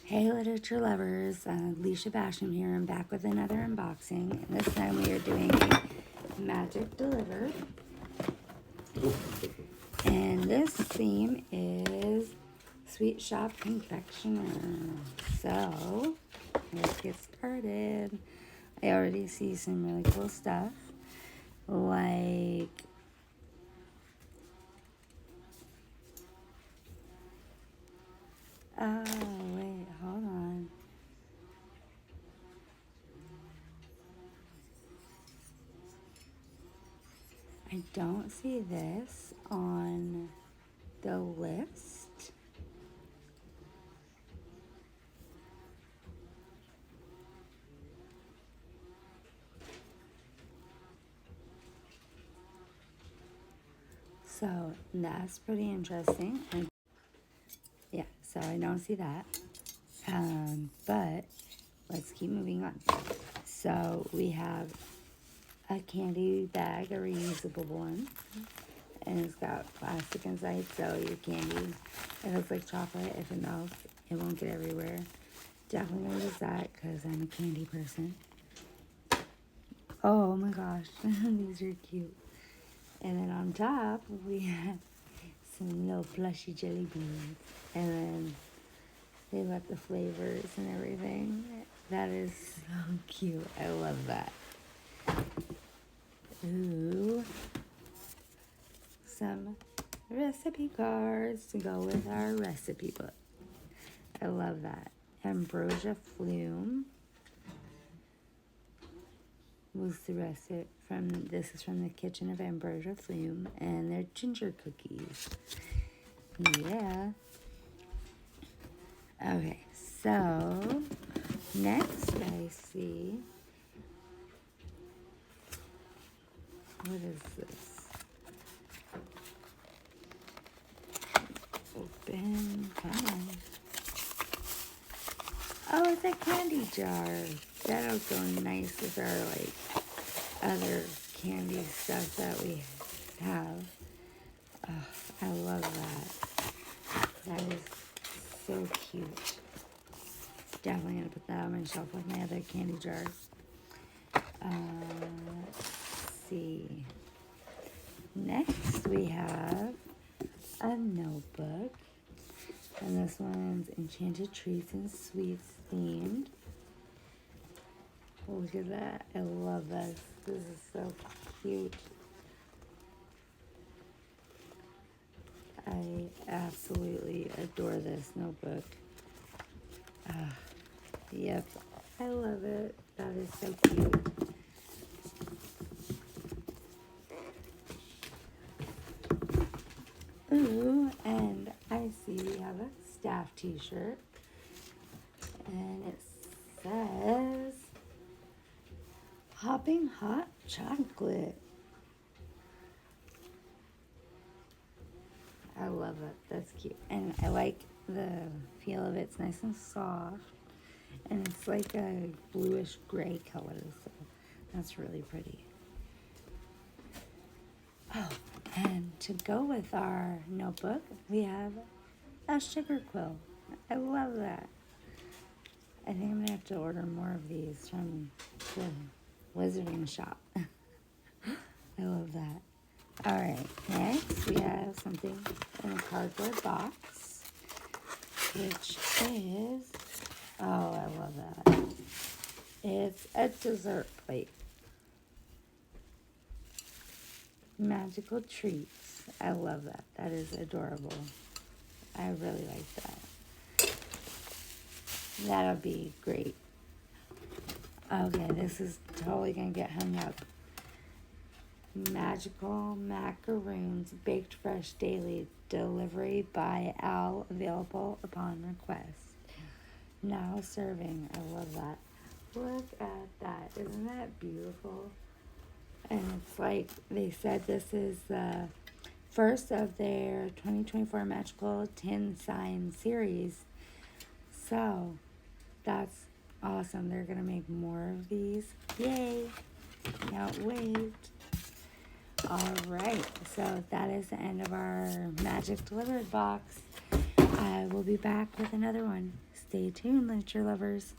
Hey literature lovers, Leisha Basham here. I'm back with another unboxing. And this time we are doing a Magic Delivered. And this theme is Sweet Shop Confectioner. So, let's get started. I already see some really cool stuff. Like, oh wait, hold on. I don't see this on the list. So that's pretty interesting. Yeah, so I don't see that. But let's keep moving on. So we have a candy bag, a reusable one. And it's got plastic inside, so your candy, it looks like chocolate. If it melts, it won't get everywhere. Definitely gonna use that because I'm a candy person. Oh my gosh, these are cute. And then on top, we have some little plushy jelly beans. And then they've got the flavors and everything. That is so cute. I love that. Ooh. Some recipe cards to go with our recipe book. I love that. Ambrosia Flume was the recipe from, this is from the Kitchen of Ambrosia Flume, and they're ginger cookies. Yeah. Okay, so next I see, what is this? Open, come on. Oh, it's a candy jar. That'll go nice with our, like, other candy stuff that we have. Oh, I love that. That is so cute. Definitely gonna put that on my shelf with my other candy jars. Let's see. Next we have a notebook. And this one's Enchanted Treats and Sweets themed. Look at that. I love this. This is so cute. I absolutely adore this notebook. Yep, I love it. That is so cute. Ooh, and I see we have a staff t-shirt. And it says, Hopping Hot Chocolate. I love it. That's cute. And I like the feel of it. It's nice and soft. And it's like a bluish gray color. So that's really pretty. Oh, and to go with our notebook, we have a sugar quill. I love that. I think I'm going to have to order more of these from the Wizarding Shop. I love that. All right, next we have something in a cardboard box, which is, oh, I love that. It's a dessert plate. Magical Treats. I love that. That is adorable. I really like that. That'll be great. Okay, this is totally going to get hung up. Magical Macaroons, baked fresh daily, delivery by Al, available upon request. Now serving. I love that. Look at that. Isn't that beautiful? And it's like they said this is the first of their 2024 Magical Tin Sign series. So that's awesome. They're going to make more of these. Yay. Can't wait. All right, so that is the end of our Magic Delivered box. I I will be back with another one. Stay tuned, literature lovers.